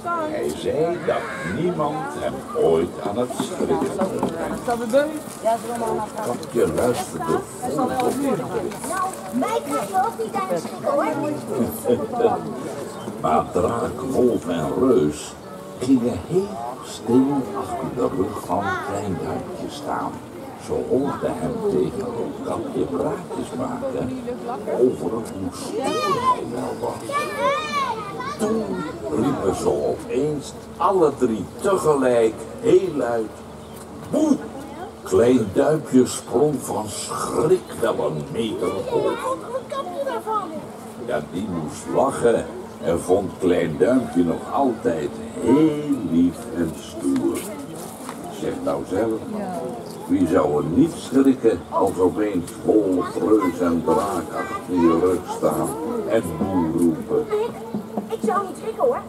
Hij zei dat niemand hem ooit aan het schrikken kon brengen. Kapje luisterde vol op. Mij krijg je ook niet aan het schrikken hoor. Maar draak, wolf en reus gingen heel stil achter de rug van Klein Duimpje staan. Ze hoorden hem tegen een kapje praatjes maken over hoe stil hij wel was. Toen riepen ze opeens alle drie tegelijk heel luid: boe! Klein Duimpje sprong van schrik wel een meter hoog. Wat kan je daarvan? Ja, die moest lachen en vond Klein Duimpje nog altijd heel lief en stoer. Zeg nou zelf, wie zou er niet schrikken als opeens wolf, reus en draak achter je rug staan en boe roepen? Ik zou niet schrikken hoor.